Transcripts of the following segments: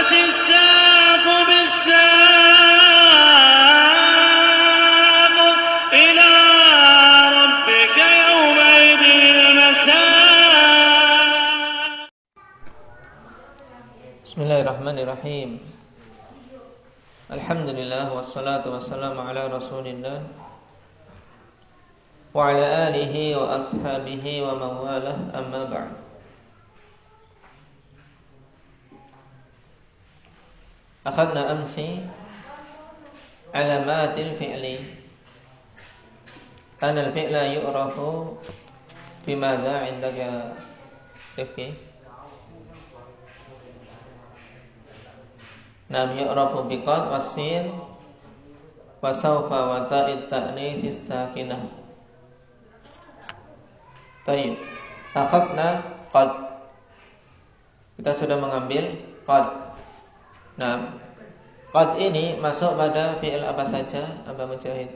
والتفت الساق بالساق إلى ربك يومئذ المساق. Bismillahirrahmanirrahim. Alhamdulillah wassalatu wassalamu ala Rasulillah wa ala alihi wa ashabihi wa mawalah, amma ba'd. Akhadna amsi alamatil fi'li. Anna al-fi'la yu'rafu bimadha 'indaka rifqi? Nam yu'rafu biqad wasin wa sawfa wa ta'id ta'nitsis sakinah. Tayyib. Akhadna qad. Kita sudah mengambil qad. Nah, qad ini masuk pada fi'il apa saja, Aba Mujahid?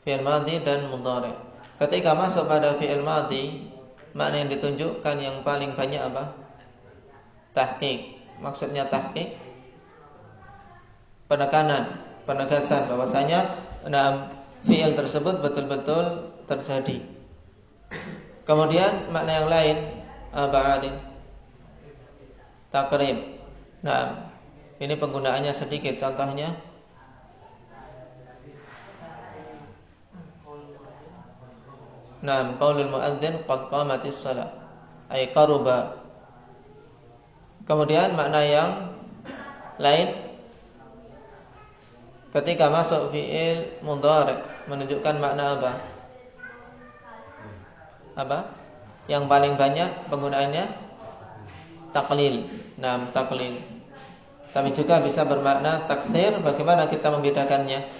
Fi'il madhi dan mudhari'. Ketika masuk pada fi'il madhi, makna yang ditunjukkan yang paling banyak apa? Tahqiq. Maksudnya tahqiq, penekanan, penegasan bahwasanya fi'il tersebut betul-betul terjadi. Kemudian makna yang lain apa Adil? Takrib. Nah, ini penggunaannya sedikit. Contohnya qaulul muadzin qad qamatis shalah ay qaruba. Kemudian makna yang lain ketika masuk fi'il mudhari' menunjukkan makna apa? Apa? Yang paling banyak penggunaannya taklil. Nah, taklil. Tapi juga bisa bermakna takthir. Bagaimana kita membedakannya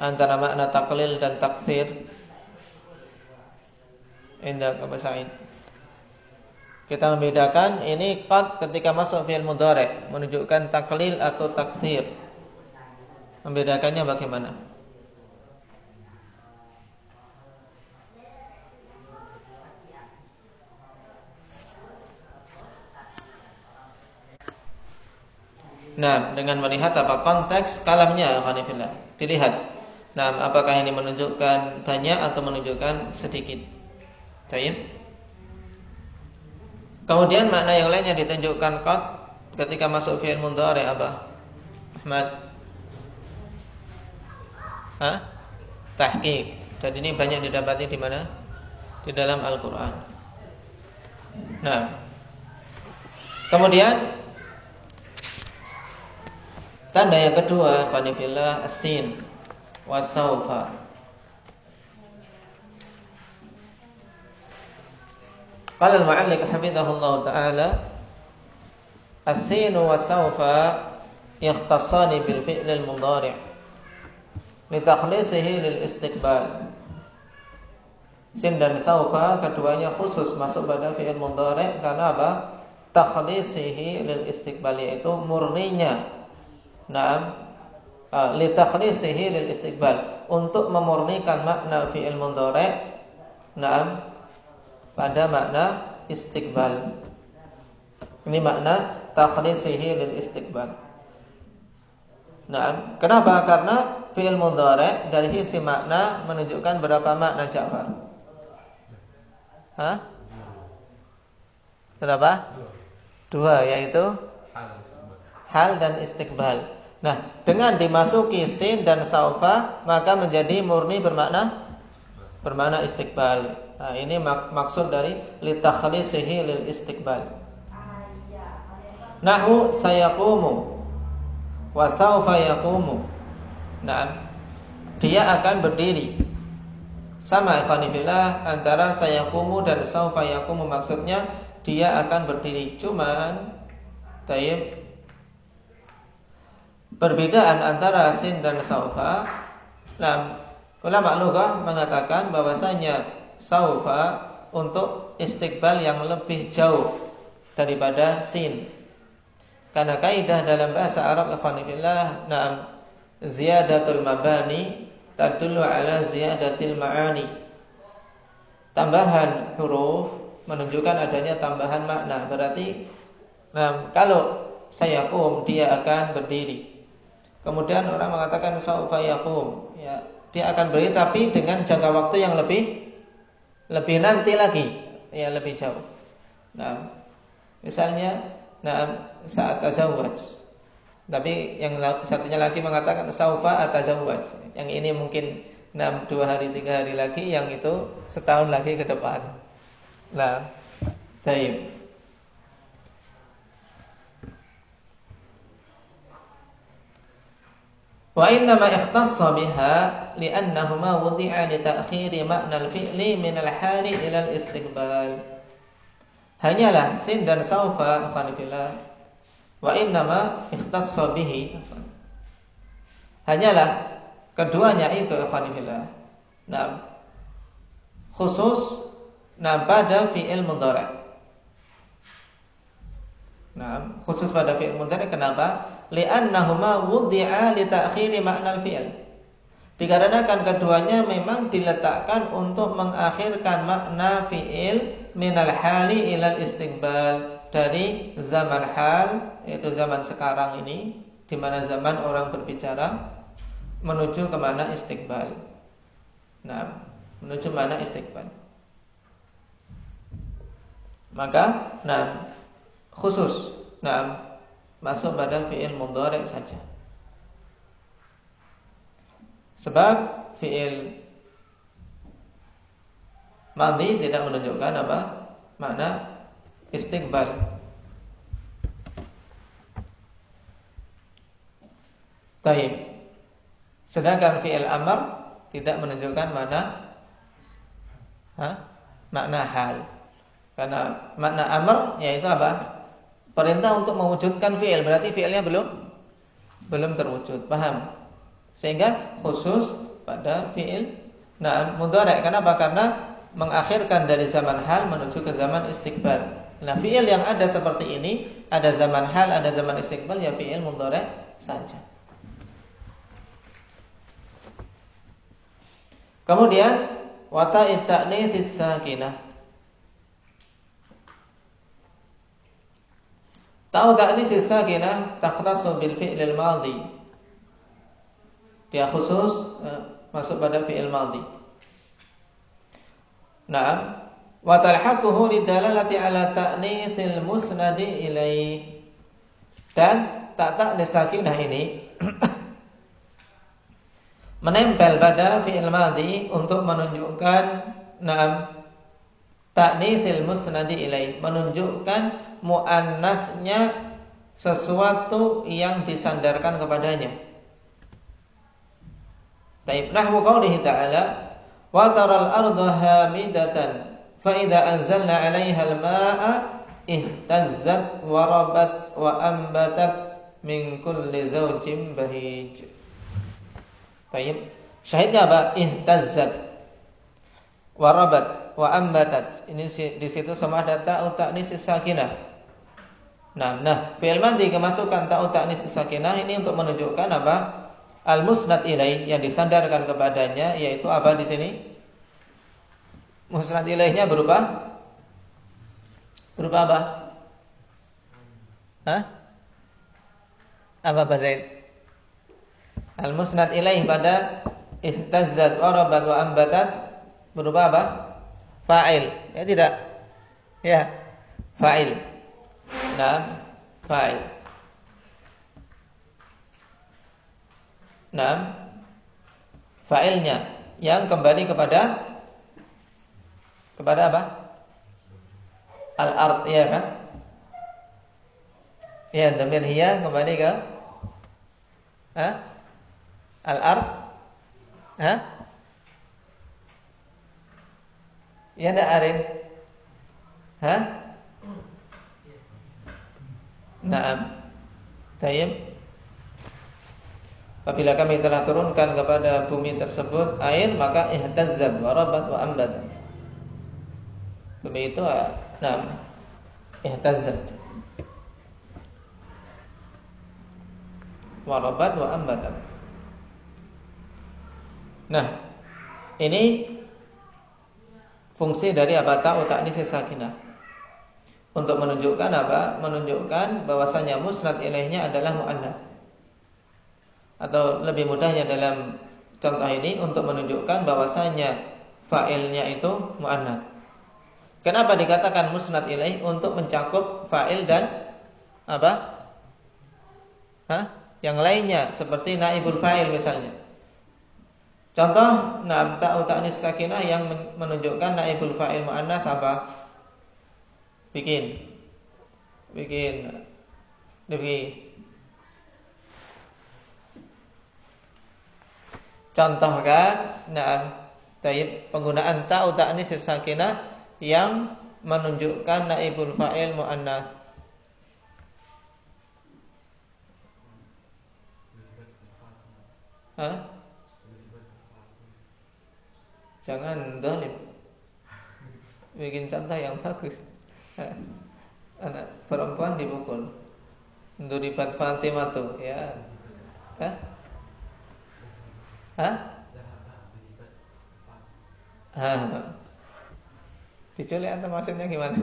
antara makna taklil dan takthir? Indah Abu Sa'id. Kita membedakan ini qad ketika masuk fi'il mudhari' menunjukkan taklil atau takthir. Membedakannya bagaimana? Nah, dengan melihat apa konteks kalamnya, Khanifillah. Dilihat. Nah, apakah ini menunjukkan banyak atau menunjukkan sedikit? Baik. Kemudian makna yang lainnya ditunjukkan qad ketika masuk fi'il mudhari' apa? Ahmad. Tahqiq. Dan ini banyak didapati di mana? Di dalam Al-Qur'an. Nah. Kemudian tanda yang kedua, qanifillah as-sin wa sawfa. Qala al-mu'alliq hafizahullah ta'ala as-sin wa sawfa yakhtassani bil fi'l al-mudhari' li takhlisihi lil istiqbal. Sin dan sawfa keduanya khusus masuk pada fi'il mudhari' karena apa? Takhlisihi lil istiqbal, yaitu murninya. Li takhlisihi lil istiqbal, untuk memurnikan makna fi'il mudhari'. Pada makna istiqbal. Ini makna takhlisihi lil istiqbal. Nah, kenapa? Karena fi'il mudhari' dari sisi makna menunjukkan berapa makna, Ja'far? Berapa? Dua, yaitu hal dan istiqbal. Nah, dengan dimasuki sin dan saufa maka menjadi murni bermakna istiqbal. Nah, ini maksud dari litakhlisihi lil istiqbal. Nahu sayaqumu wa saufa yaqumu. Nah, dia akan berdiri. Sama ikhwanifillah antara sayaqumu dan saufa yaqumu, maksudnya dia akan berdiri. Cuman perbedaan antara sin dan saufa. Nah, ulama lughah mengatakan bahwasanya saufa untuk istiqbal yang lebih jauh daripada sin. Karena kaidah dalam bahasa Arab, ikhwanifillah, ziyadatul mabani tadullu ala ziyadatil ma'ani. Tambahan huruf menunjukkan adanya tambahan makna. Berarti Nah, kalau sayaqum dia akan berdiri. Kemudian orang mengatakan saufa yaqum, ya, dia akan berdiri tapi dengan jangka waktu yang lebih nanti lagi, ya lebih jauh. Nah, misalnya saat tazawwaj. Tapi yang satunya lagi mengatakan saufa atazawwaj. Yang ini mungkin 2 hari 3 hari lagi, yang itu setahun lagi ke depan. Nah, baik. Wa inna ma ikhtassa biha li'annahuma wudi'a li ta'khiri ma'na al-fi'li min al-hali ila al-istiqbal. Hanyalah sin dan saufa alhamdulillah. Wa inna ma ikhtassa bihi. Hanyalah keduanya itu alhamdulillah. Nah, khusus pada fi'il mudhari'. Nah, khusus pada fi'il mudhari'. Kenapa? Li'annahuma wudi'a li ta'khiri ma'na al-fi'il. Dikarenakan keduanya memang diletakkan untuk mengakhirkan makna fi'il minal hali ilal istiqbal, dari zaman hal, yaitu zaman sekarang ini, di mana zaman orang berbicara, menuju ke mana istiqbal. Nah, menuju mana istiqbal. Maka, khusus, masuk pada fi'il mudhari' saja. Sebab fi'il madhi tidak menunjukkan apa? Makna istiqbal. Taib. Sedangkan fi'il amr tidak menunjukkan makna hal. Karena makna amr yaitu apa? Perintah untuk mewujudkan fi'il, berarti fi'ilnya belum terwujud. Paham? Sehingga khusus pada fi'il mudhari'. Kenapa? Karena mengakhirkan dari zaman hal menuju ke zaman istiqbal. Nah, fi'il yang ada seperti ini, ada zaman hal, ada zaman istiqbal, ya fi'il mudhari' saja. Kemudian wata'it ta'nitsis sakinah. Ta'u ta'nitsis sakinah takhtassu bil fi'lil madhi. Dia khusus masuk pada fi'il madhi. Naam, wa talhaquhu lidalalati ala ta'nitsil musnadi ilaihi. Dan ta'nis sakinah ini menempel pada fi'il madhi untuk menunjukkan ta'nitsil musnadi ilaihi, menunjukkan muannasnya sesuatu yang disandarkan kepadanya. Baik, nahwu qaulihi ta'ala wa taral arda hamidatan fa idza anzalna 'alaiha al-ma'a ihtazzat wa rabat wa ambatat min kulli zawjin bahij. Baik, syahidnya apa? Ihtazzat wa rabat wa ambatat. Ini di situ sama ada ta'u ta'nis sakinah. Nah, fi'il madhi kemasukan ta'u ta'nis sakinah ini untuk menunjukkan apa? Al-musnad ilaih, yang disandarkan kepadanya, yaitu apa di sini? Musnad ilaihnya berupa apa? Apa Pak Zaid? Al-musnad ilaih pada ihtazzat wa rabat wa ambatat berupa apa? Fa'il. Ya tidak? Ya, fa'il. Fa'il. Fa'ilnya yang kembali kepada apa? Al-ard, ya kan? Ya, dhamir hiya kembali ke al-ard. Ya enggak, Arin? Naam. Tayyib. Apabila kami telah turunkan kepada bumi tersebut air, maka ihtazzat wa rabat wa ambatat. Bumi itu ihtazzat wa rabat wa ambatat. Nah, ini fungsi dari apa? Ta'u ta'nis sakinah. Untuk menunjukkan apa? Menunjukkan bahwasanya musnad ilaihnya adalah muannats. Atau lebih mudahnya dalam contoh ini untuk menunjukkan bahwasanya fa'ilnya itu muannats. Kenapa dikatakan musnad ilaih? Untuk mencakup fa'il dan apa? Yang lainnya seperti naibul fa'il misalnya. Contoh, ta'u ta'nis sakinah yang menunjukkan naibul fa'il muannats apa? Bikin. Contohkan, penggunaan ta'u ta'nis sakinah yang menunjukkan naibul fa'il muannats. Jangan dolim. Bikin contoh yang bagus. Anak perempuan dipukul. Duribat Fatimah tuh, ya. Diculik atau maksudnya gimana?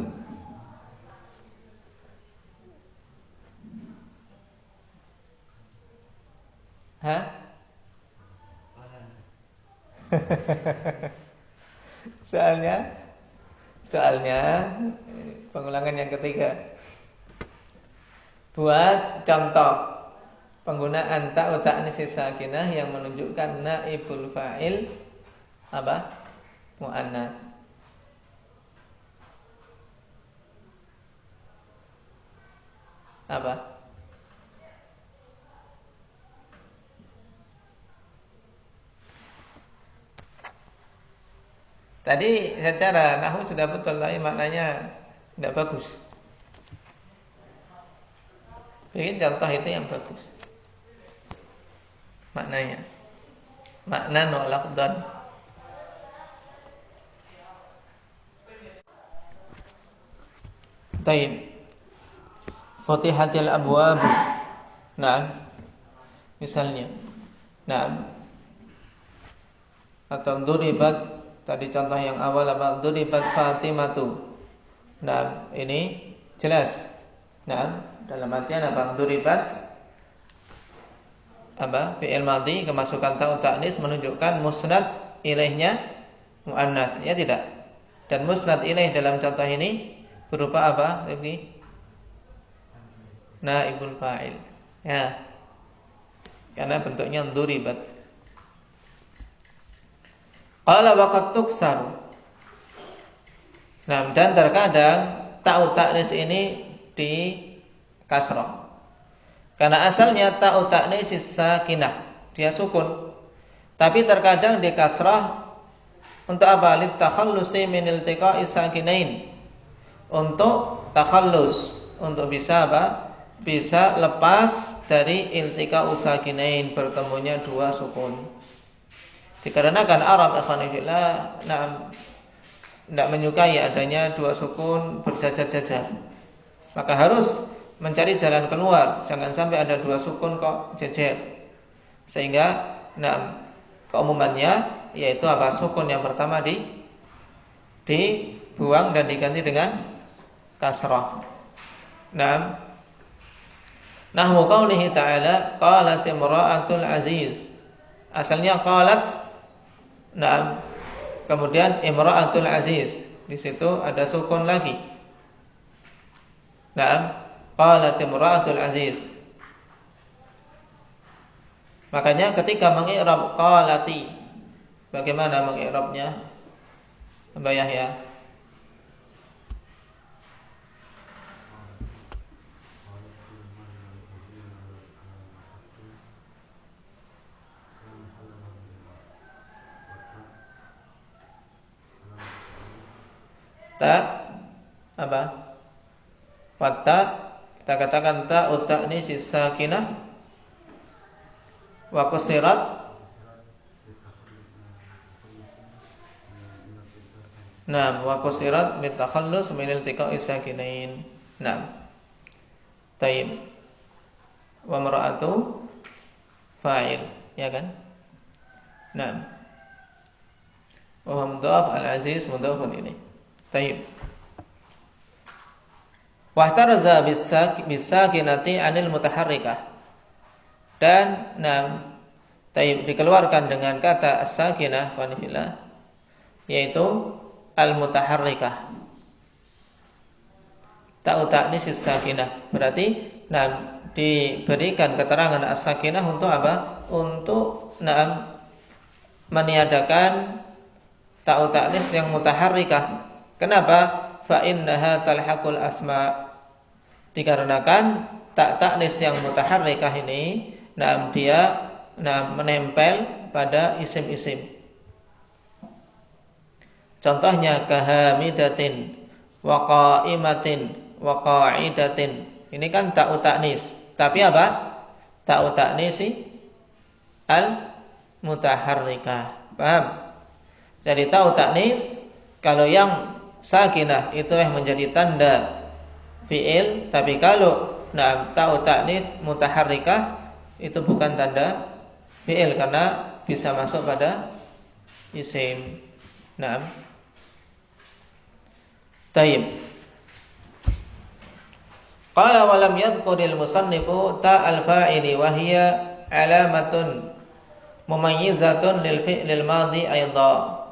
Soalnya pengulangan yang ketiga. Buat contoh penggunaan ta'u ta'nis sakinah yang menunjukkan naibul fa'il apa? Muannats. Apa? Tadi secara nahwu sudah betul, tapi maknanya tidak bagus. Bikin contoh itu yang bagus. Maknanya. Makna nolak don. Taib. Futihatil abwab. Misalnya. Atau duribat. Tadi contoh yang awal apa? Duribat Fatimatu. Ini jelas. Dalam artian apa? Duribat apa? Fi'il madhi kemasukan ta'u ta'nis menunjukkan musnad ilaihnya muannats, ya tidak? Dan musnad ilaih dalam contoh ini berupa apa? Naibul fa'il. Ya. Karena bentuknya duribat. Qala waqad tuksaru. Dan terkadang ta'u ta'nis ini di kasrah. Karena asalnya ta'u ta'nis sakinah, dia sukun. Tapi terkadang di kasrah untuk apa? Lit takhallusi min iltiqa'i sakinain. Untuk takhallus, untuk bisa apa? Bisa lepas dari iltiqa'u sakinain, bertemunya dua sukun. Dikarenakan Arab ikhwanillah tidak menyukai adanya dua sukun berjajar-jajar, maka harus mencari jalan keluar. Jangan sampai ada dua sukun kok jejer. Sehingga keumumannya yaitu apa? Sukun yang pertama dibuang dan diganti dengan kasrah. Nahwu qaulihi ta'ala qalat imra'atul aziz. Asalnya qalat. Kemudian imra'atul aziz. Di situ ada sukun lagi. Qalat imra'atul aziz. Makanya ketika mengi'rab qalati, bagaimana mengi'rabnya? Mbak Yahya. Apa? Fatta, kita katakan ta'u ta'nis sakinah wa qusirat. Wa qusirat bi takhallus min iltiqa'i sakinain. Tayyib. Wa mar'atu fa'il, ya kan? Wa mudhaf al-aziz mudhafun ini. Tayyib. Wahtarza bisakinati anil mutaharrikah. Dan dikeluarkan dengan kata as-sakinah yaitu al-mutaharrikah. Ta'u ta'nis as-sakinah. Berarti diberikan keterangan as-sakinah untuk apa? Untuk meniadakan ta'u ta'nis yang mutaharrikah. Kenapa? Fa innaha talhaqul asma. Dikarenakan ta'nis yang mutaharrikah ini dia menempel pada isim-isim. Contohnya kahamidatin wa qa'imatin wa qa'idatin. Ini kan ta'u ta'nis. Tapi apa? Ta'u ta'nisi al mutaharrikah. Paham? Jadi ta'u ta'nis kalau yang sakinah itu yang menjadi tanda fi'il, tapi kalau ta'u ta'nis mutaharrikah itu bukan tanda fi'il karena bisa masuk pada isim. Taib. Qala wa lam yadhkuril musannifu ta'al fa'ili wa hiya alamatun mumayyizatun lil fi'lil madhi aidha.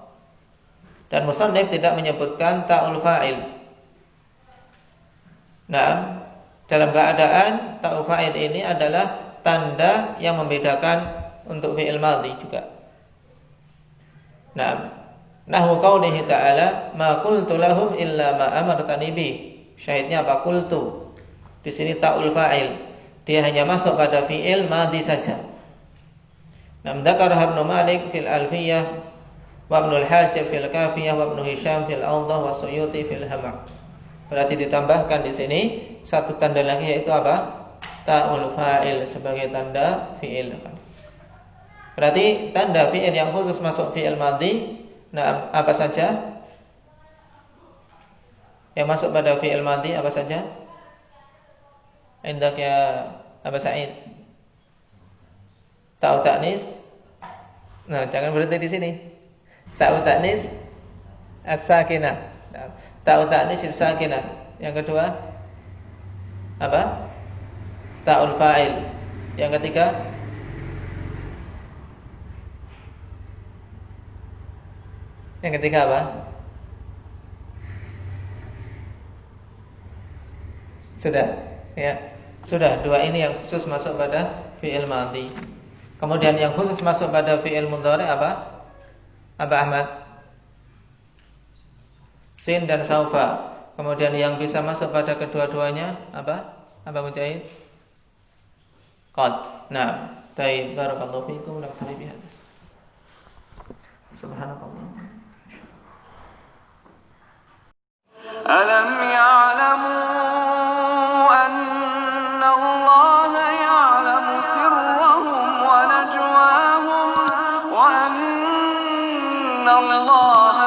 Dan musannif tidak menyebutkan ta'ul fa'il. Dalam keadaan ta'ul fa'il ini adalah tanda yang membedakan untuk fi'il madhi juga. Nahwu qaulihi ta'ala ma qultu lahum illa ma amartani bi. Syahidnya apa? Qultu. Di sini ta'ul fa'il. Dia hanya masuk pada fi'il madhi saja. Dzakar Ibnu Malik fil Alfiyah wa Ibnu al-Hajib fil Kafiyah wa Ibnu Hisham fil Awdah wa Suyuti fil Hama'. Berarti ditambahkan di sini satu tanda lagi yaitu apa? Ta'ul fa'il sebagai tanda fi'il. Berarti tanda fi'il yang khusus masuk fi'il madhi, apa saja? Yang masuk pada fi'il madhi apa saja? Indak ya Aba Sa'id. Ta'u ta'nis. Jangan berhenti di sini. Ta'u ta'nis as-sakinah. Ta'u ta'nis as-sakinah. Yang kedua apa? Ta'ul fa'il. Yang ketiga apa? Sudah, ya. Sudah, dua ini yang khusus masuk pada fi'il madhi. Kemudian yang khusus masuk pada fi'il mudhari apa? Apa Ahmad? Sin dan saufa. Kemudian yang bisa masuk pada kedua-duanya apa? Apa Mujahid? Qad. Taib. Barakallahu fiikum. Naktabi bihadza. Subhanallah. ألم يعلموا أن الله يعلم سرهم ونجواهم وأن الله